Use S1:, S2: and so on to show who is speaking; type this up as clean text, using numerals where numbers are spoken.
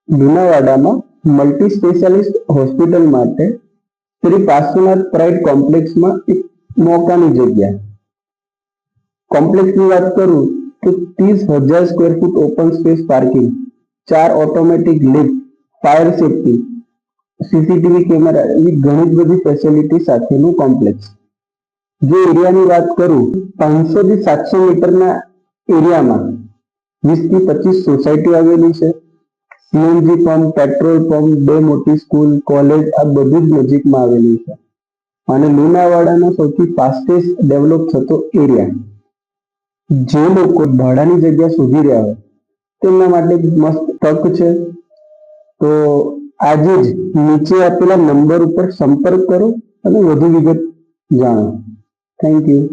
S1: લુણાવાડામાં multi specialist hospital માટે Shri Parshvanath pride કોમ્પ્લેક્સમાં એક મોકાની જગ્યા. કોમ્પ્લેક્સની વાત કરું તો 30,000 square foot open space parking, 4 automatic lift, fire safety, CCTV camera એવી ઘણી બધી ફેસિલિટી સાથેનું કોમ્પ્લેક્સ. જે એરિયાની વાત કરું 500 થી 700 મીટરના એરિયામાં 20 થી 25 સોસાયટી આવેલી છે. સીએનજી પંપ, પેટ્રોલ પંપ, 2 મોટી સ્કૂલ, કોલેજ આ બધું જ નજીકમાં આવેલું છે અને લુણાવાડાનો સૌથી ફાસ્ટેસ્ટ ડેવલપ થતો એરિયા. જે લોકો ભાડાની જગ્યા શોધી રહ્યા હોય તેમના માટે મસ્ત તક છે. તો આજે જ નીચે આપેલા નંબર ઉપર સંપર્ક કરો અને વધુ વિગત જાણો. Thank you.